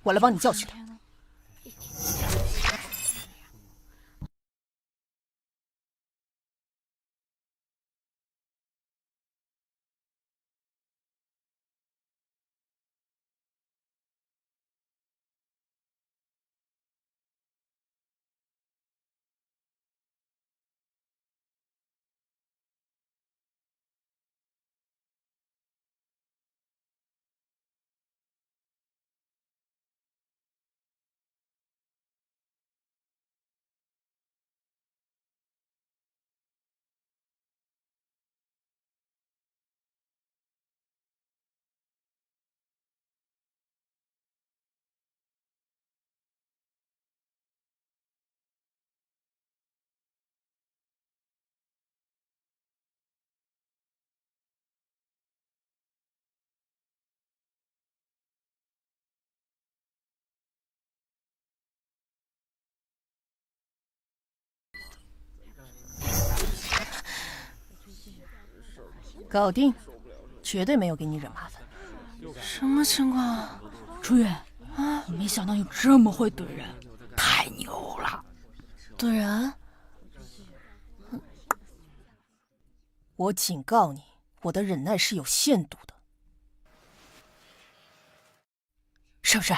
我来帮你叫起来。搞定，绝对没有给你惹麻烦。什么情况啊？楚远啊，我没想到你这么会怼人，太牛了！怼人？我警告你，我的忍耐是有限度的，是不是？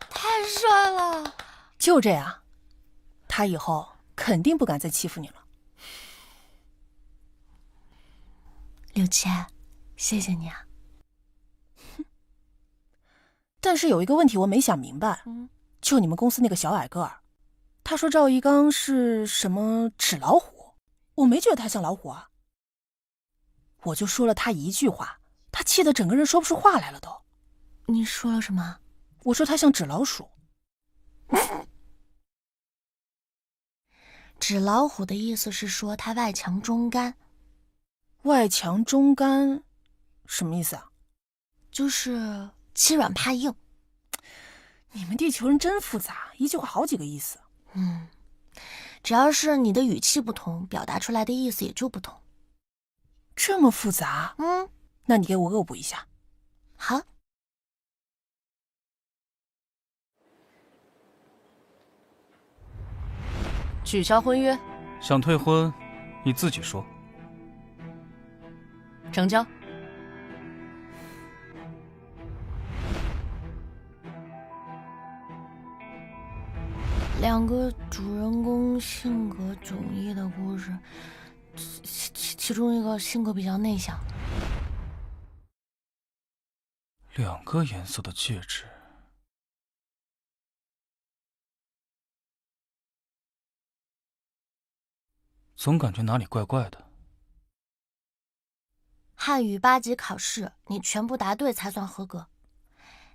太帅了！就这样，他以后肯定不敢再欺负你了。柳倩，谢谢你啊。但是有一个问题我没想明白，就你们公司那个小矮个儿，他说赵一刚是什么纸老虎，我没觉得他像老虎啊。我就说了他一句话，他气得整个人说不出话来了都。你说了什么？我说他像纸老鼠。纸老虎的意思是说他外强中干。外强中干什么意思啊？就是欺软怕硬。你们地球人真复杂，一句话好几个意思。只要是你的语气不同，表达出来的意思也就不同。这么复杂？那你给我恶补一下。好。取消婚约。想退婚，你自己说。成交。两个主人公性格迥异的故事，其中一个性格比较内向。两个颜色的戒指，总感觉哪里怪怪的。汉语8级考试，你全部答对才算合格。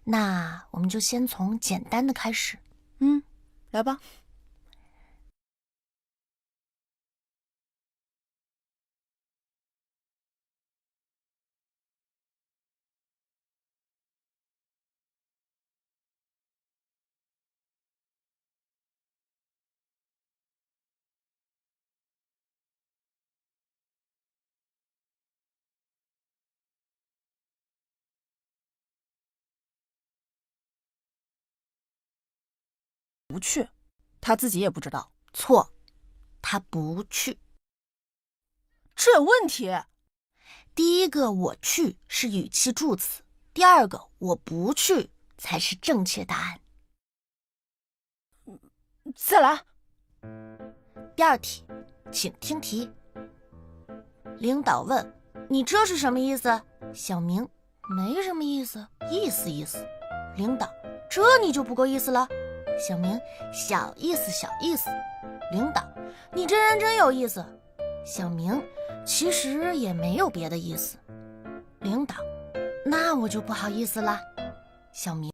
那我们就先从简单的开始。来吧。不去，他自己也不知道。错，他不去。这有问题。第一个我去是语气助词，第二个我不去才是正确答案。再来。第二题，请听题。领导问你这是什么意思？小明没什么意思，意思意思。领导这你就不够意思了。小明小意思小意思。领导你这人真有意思。小明其实也没有别的意思。领导那我就不好意思了。小明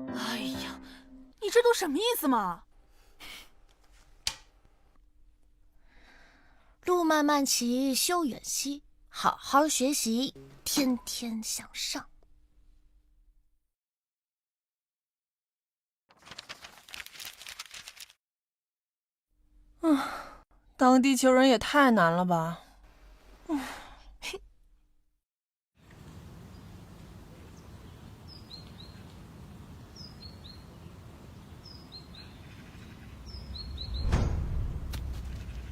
哎呀，你这都什么意思嘛？路漫漫其修远兮，好好学习，天天向上。当地球人也太难了吧。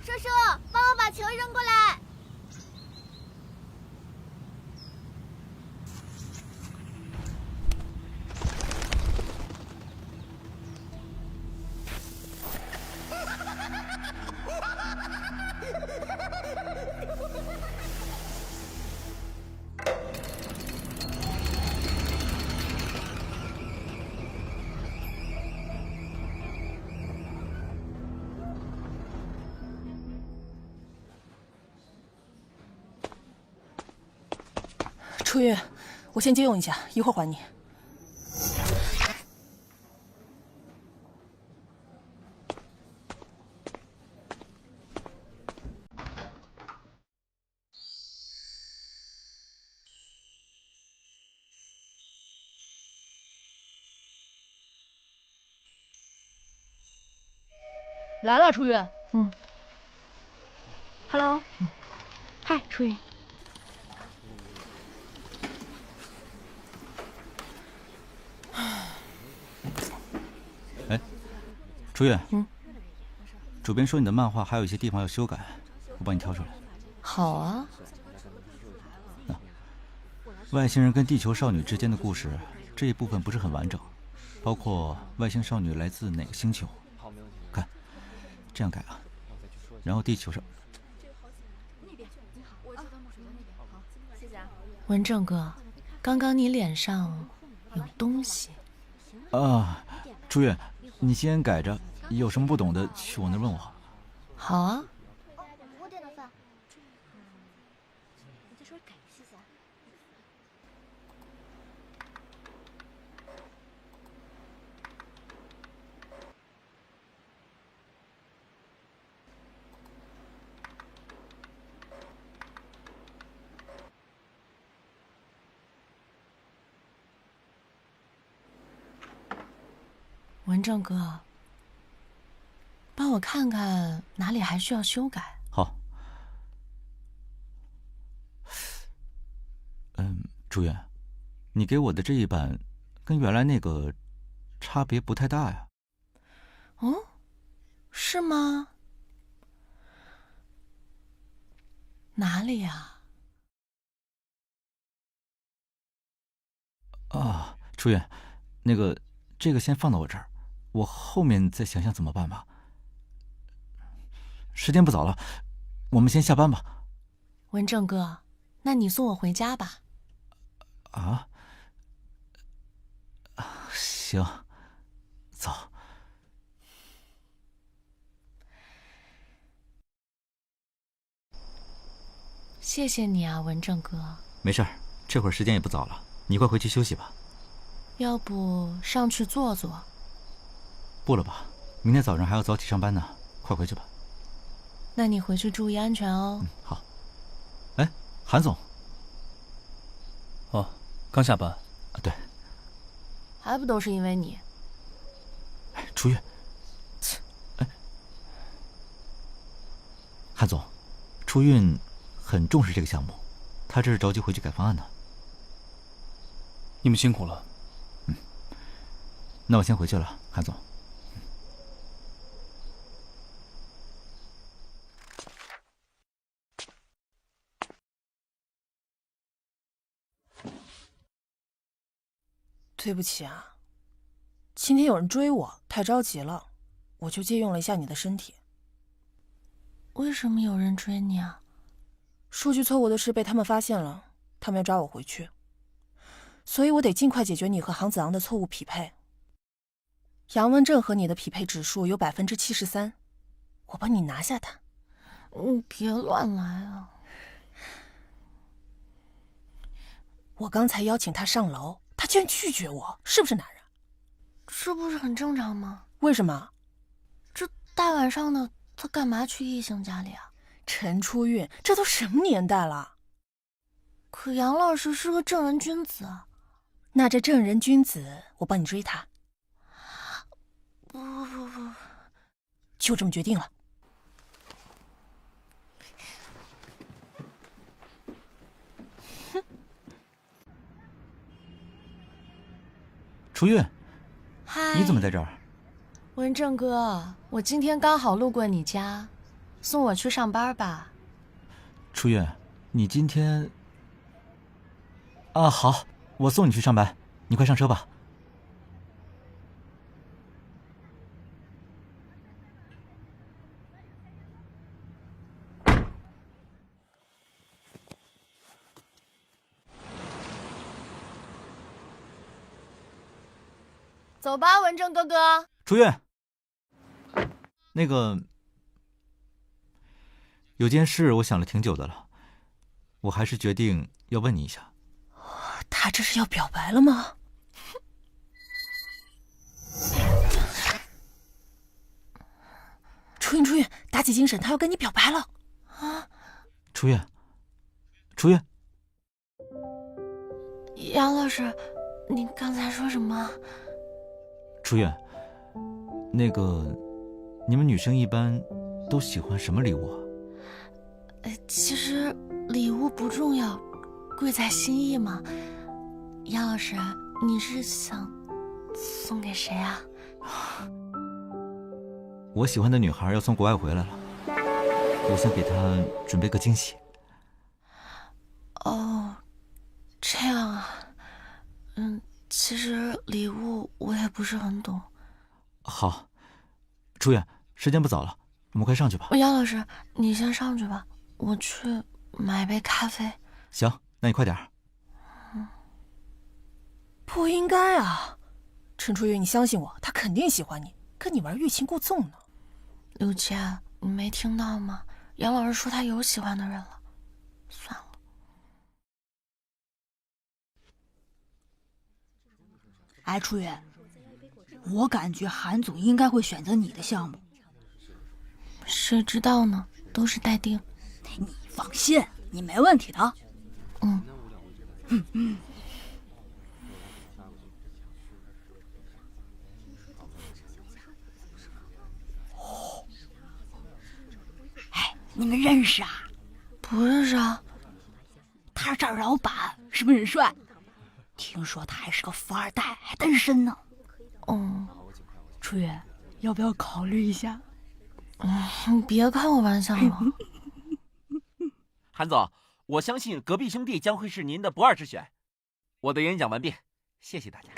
叔叔，帮我把球扔过来。初月，我先借用一下，一会儿还你。来了，初月。Hello，嗨，初月。初月，主编说你的漫画还有一些地方要修改，我帮你挑出来。好啊。外星人跟地球少女之间的故事这一部分不是很完整，包括外星少女来自哪个星球。看，这样改啊。然后地球上，文正哥，刚刚你脸上有东西。啊，初月，你先改着，有什么不懂的去我那问我。好啊。我点的饭。你再稍微改一下。文正哥，帮我看看哪里还需要修改。好。朱远，你给我的这一版跟原来那个差别不太大呀。哦，是吗？哪里呀？啊，朱远，那个这个先放到我这儿，我后面再想想怎么办吧。时间不早了，我们先下班吧。文正哥，那你送我回家吧。啊？行，走。谢谢你啊，文正哥。没事儿，这会儿时间也不早了，你快回去休息吧。要不上去坐坐？不了吧，明天早上还要早起上班呢，快回去吧。那你回去注意安全哦。好。哎，韩总。哦，刚下班。对。还不都是因为你？初月。哎，韩总，初韵很重视这个项目，他这是着急回去改方案呢。你们辛苦了。那我先回去了，韩总。对不起啊，今天有人追我，太着急了，我就借用了一下你的身体。为什么有人追你啊？数据错误的事被他们发现了，他们要抓我回去，所以我得尽快解决你和杭子昂的错误匹配。杨文正和你的匹配指数有73%，我帮你拿下他。别乱来啊！我刚才邀请他上楼，他居然拒绝我，是不是男人？这不是很正常吗？为什么？这大晚上的，他干嘛去异性家里啊？陈初韵，这都什么年代了？可杨老师是个正人君子啊。那这正人君子，我帮你追他。不，就这么决定了。初韵，嗨，你怎么在这儿？文正哥，我今天刚好路过你家，送我去上班吧。初韵，你今天……啊，好，我送你去上班，你快上车吧。走吧，文正哥哥。初韵，那个，有件事我想了挺久的了，我还是决定要问你一下。他这是要表白了吗？初韵，初韵，打起精神，他要跟你表白了啊！初韵，初韵，杨老师，你刚才说什么？初韵，那个，你们女生一般都喜欢什么礼物啊？其实礼物不重要，贵在心意嘛。杨老师，你是想送给谁啊？我喜欢的女孩要从国外回来了，我想给她准备个惊喜。哦，这样啊。其实礼物我也不是很懂。好，初韵，时间不早了，我们快上去吧。杨老师，你先上去吧，我去买杯咖啡。行，那你快点儿。不应该啊，陈初韵，你相信我，他肯定喜欢你，跟你玩欲擒故纵呢。刘佳，你没听到吗？杨老师说他有喜欢的人了。算了。哎，初韵，我感觉韩总应该会选择你的项目。谁知道呢？都是待定。你放心，你没问题的。哎，你们认识啊？不认识啊。他是这儿老板，是不是很帅？听说他还是个富二代，还单身呢。初韵，要不要考虑一下？你别开我玩笑了。韩总，我相信隔壁兄弟将会是您的不二之选。我的演讲完毕，谢谢大家。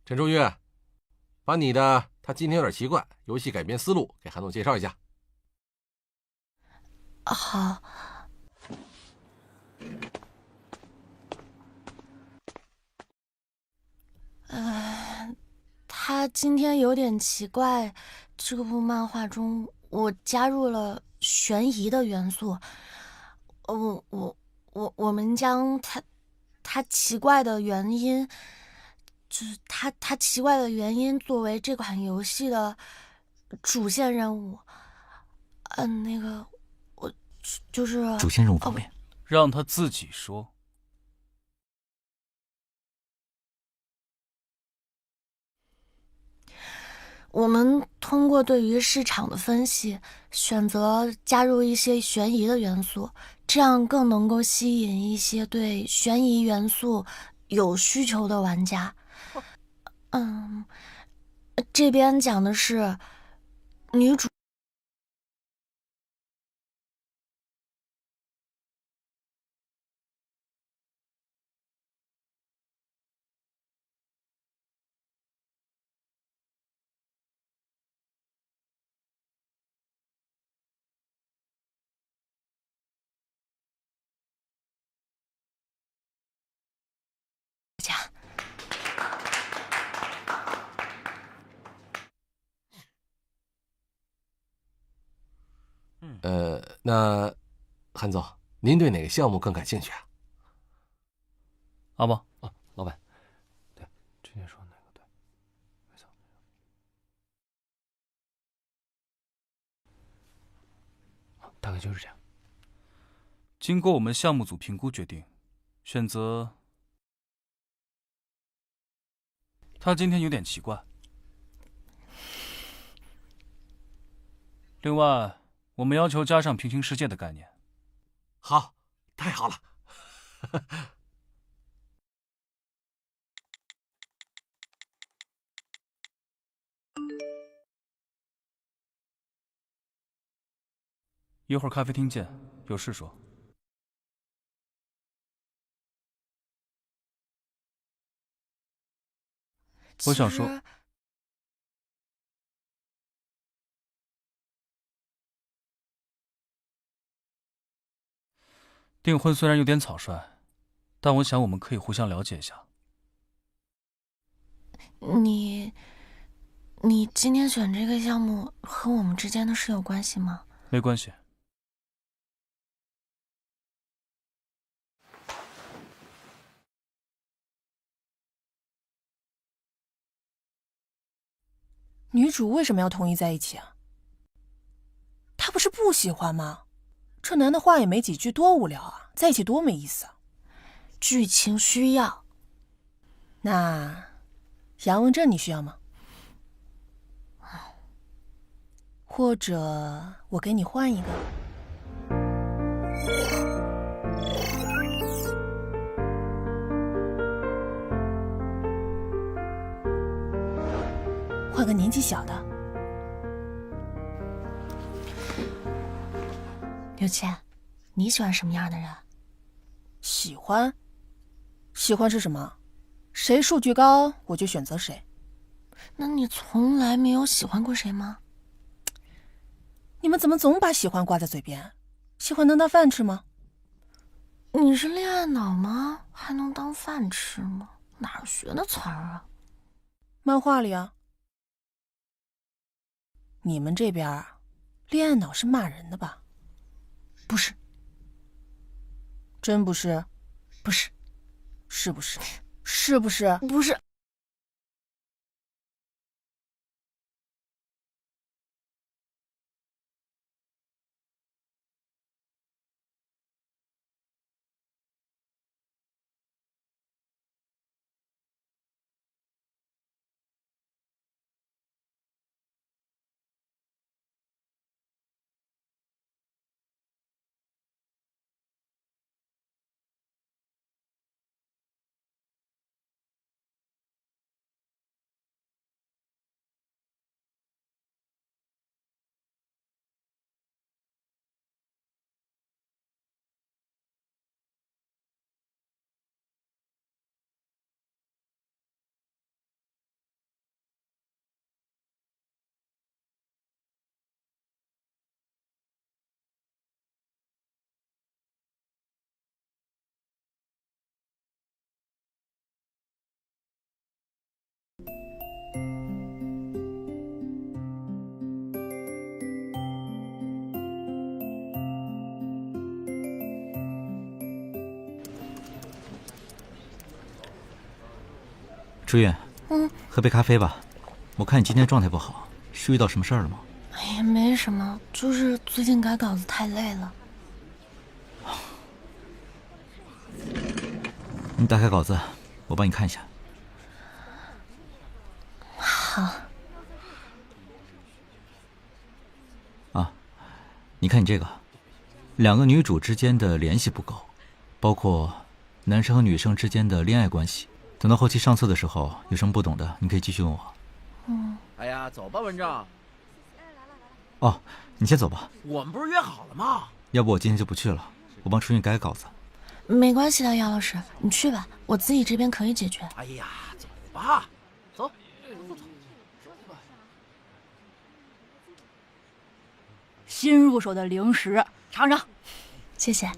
陈初韵，把你的他今天有点奇怪游戏改编思路给韩总介绍一下。好。他今天有点奇怪，这部漫画中我加入了悬疑的元素。我们将他奇怪的原因，就是他奇怪的原因作为这款游戏的主线任务。那个我就是主线任务方面，让他自己说。我们通过对于市场的分析，选择加入一些悬疑的元素，这样更能够吸引一些对悬疑元素有需求的玩家。这边讲的是女主。那韩总，您对哪个项目更感兴趣啊？阿茂，老板，对，之前说哪个对，没错。大概就是这样。经过我们项目组评估，决定选择他。今天有点奇怪。另外，我们要求加上平行世界的概念。好，太好了。一会儿咖啡厅见，有事说。我想说，订婚虽然有点草率，但我想我们可以互相了解一下。你今天选这个项目和我们之间的事有关系吗？没关系。女主为什么要同意在一起啊？她不是不喜欢吗？这男的话也没几句，多无聊啊！在一起多没意思啊！剧情需要。那杨文正你需要吗？或者我给你换一个？换个年纪小的。刘谦，你喜欢什么样的人？喜欢是什么？谁数据高，我就选择谁。那你从来没有喜欢过谁吗？你们怎么总把喜欢挂在嘴边？喜欢能当饭吃吗？你是恋爱脑吗？还能当饭吃吗？哪儿学的词儿啊？漫画里啊。你们这边恋爱脑是骂人的吧？不是。真不是？不是。是不是？是不是？不是。朱韵，喝杯咖啡吧。我看你今天状态不好，是遇到什么事儿了吗？哎呀，没什么，就是最近改稿子太累了。你打开稿子，我帮你看一下。好。啊，你看你这个，两个女主之间的联系不够，包括男生和女生之间的恋爱关系。等到后期上色的时候，有什么不懂的，你可以继续问我。哎呀，走吧，文正。哦，你先走吧。我们不是约好了吗？要不我今天就不去了，我帮初韵改稿子。没关系的，姚老师，你去吧，我自己这边可以解决。哎呀，走吧，走。新入手的零食，尝尝。谢谢。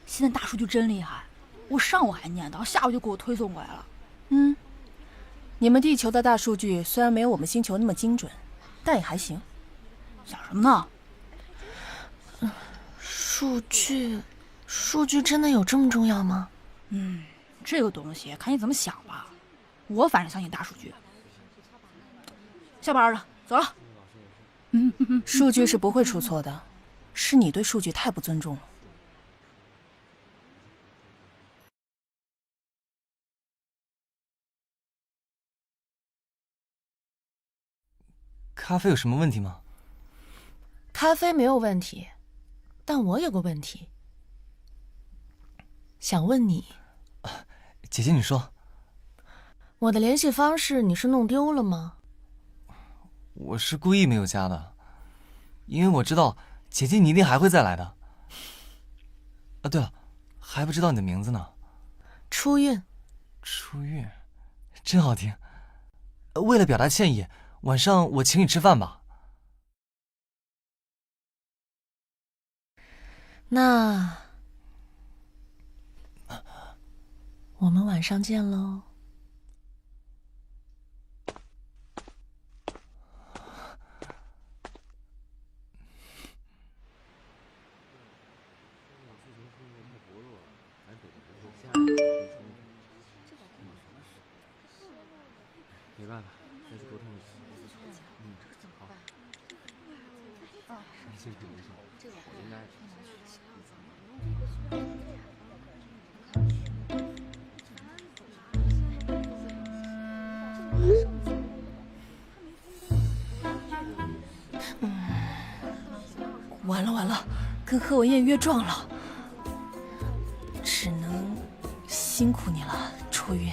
现在大数据真厉害，我上午还念叨，下午就给我推送过来了。你们地球的大数据虽然没有我们星球那么精准，但也还行。想什么呢？数据真的有这么重要吗？这个东西看你怎么想吧。我反正相信大数据。下班了，走了。数据是不会出错的，是你对数据太不尊重了。咖啡有什么问题吗？咖啡没有问题，但我有个问题。想问你，姐姐你说，我的联系方式你是弄丢了吗？我是故意没有加的，因为我知道姐姐你一定还会再来的。啊，对了，还不知道你的名字呢。初韵。初韵，真好听。为了表达歉意，晚上我请你吃饭吧。那我们晚上见喽。没办法，再去沟通一下。好。我应该。完了完了，跟贺文艳约撞了，只能辛苦你了，初韵。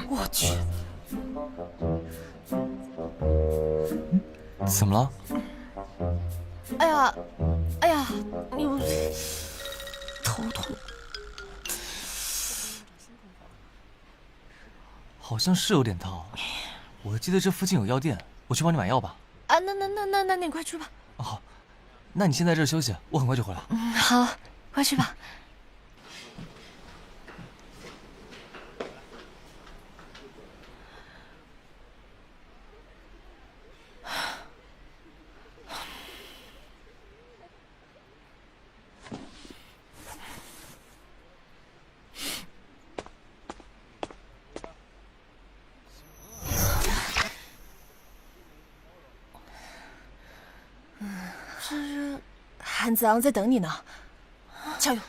我去，怎么了？哎呀，哎呀，你头痛。好像是有点烫。我记得这附近有药店，我去帮你买药吧。啊，那你快去吧。哦，好，那你先在这儿休息，我很快就回来。好，快去吧。韩子昂在等你呢，加油！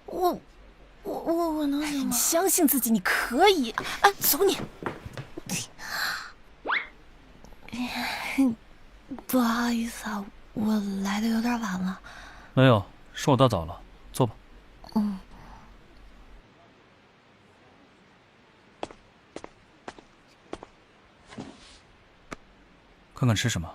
我能行吗？你相信自己，你可以。啊，走你！不好意思啊，我来的有点晚了。没有，是我到早了，坐吧。嗯。看看吃什么。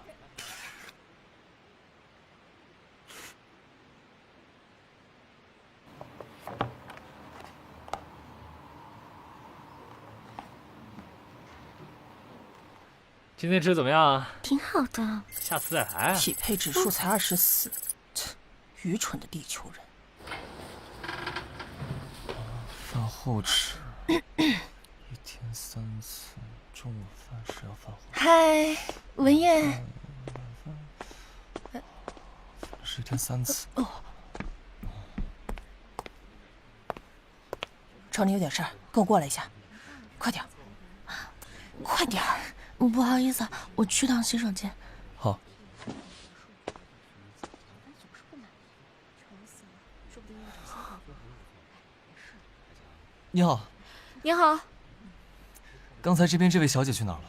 今天吃的怎么样啊？挺好的，下次再来。匹配指数才24，愚蠢的地球人。饭后吃，1天3次，中午饭时要饭后。嗨，文艳。是1天3次。哦。找你有点事儿，跟我过来一下，快点，快点儿！不好意思，我去趟洗手间。好。你好。你好，刚才这边这位小姐去哪儿了？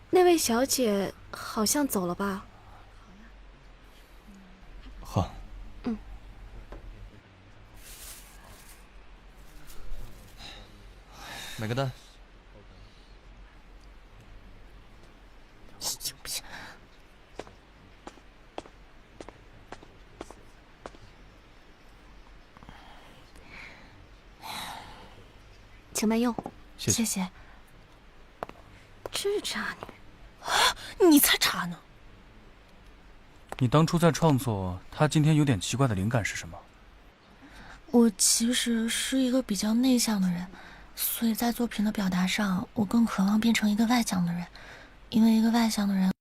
那位小姐好像走了吧？好。买个单。请慢用，谢谢。这渣女，你才渣呢！你当初在创作他今天有点奇怪的灵感是什么？我其实是一个比较内向的人，所以在作品的表达上，我更渴望变成一个外向的人，因为一个外向的人。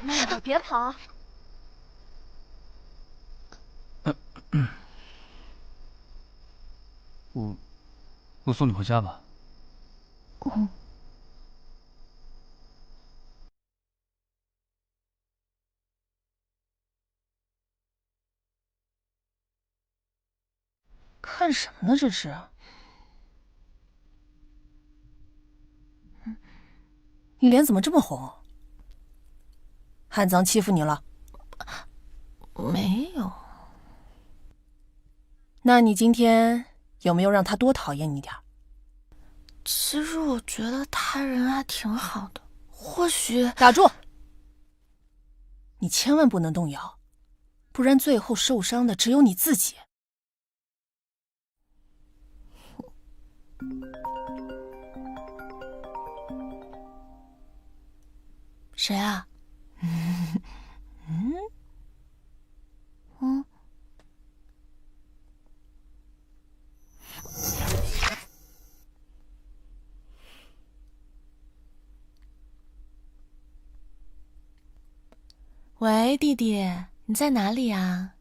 慢点，别跑。我送你回家吧。看什么呢？这是？你脸怎么这么红？汉藏欺负你了？没有。那你今天有没有让他多讨厌你点儿？其实我觉得他人还挺好的，或许……打住！你千万不能动摇，不然最后受伤的只有你自己。谁啊？喂，弟弟，你在哪里呀？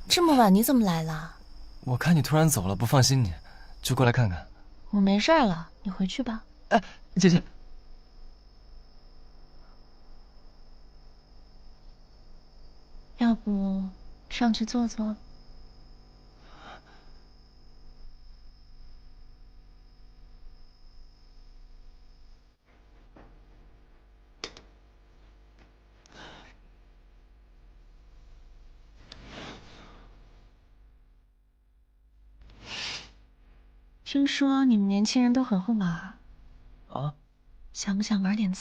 这么晚你怎么来了？我看你突然走了，不放心你，就过来看看。我没事了，你回去吧。哎，姐姐，要不上去坐坐？听说你们年轻人都很会玩。啊？想不想玩点词？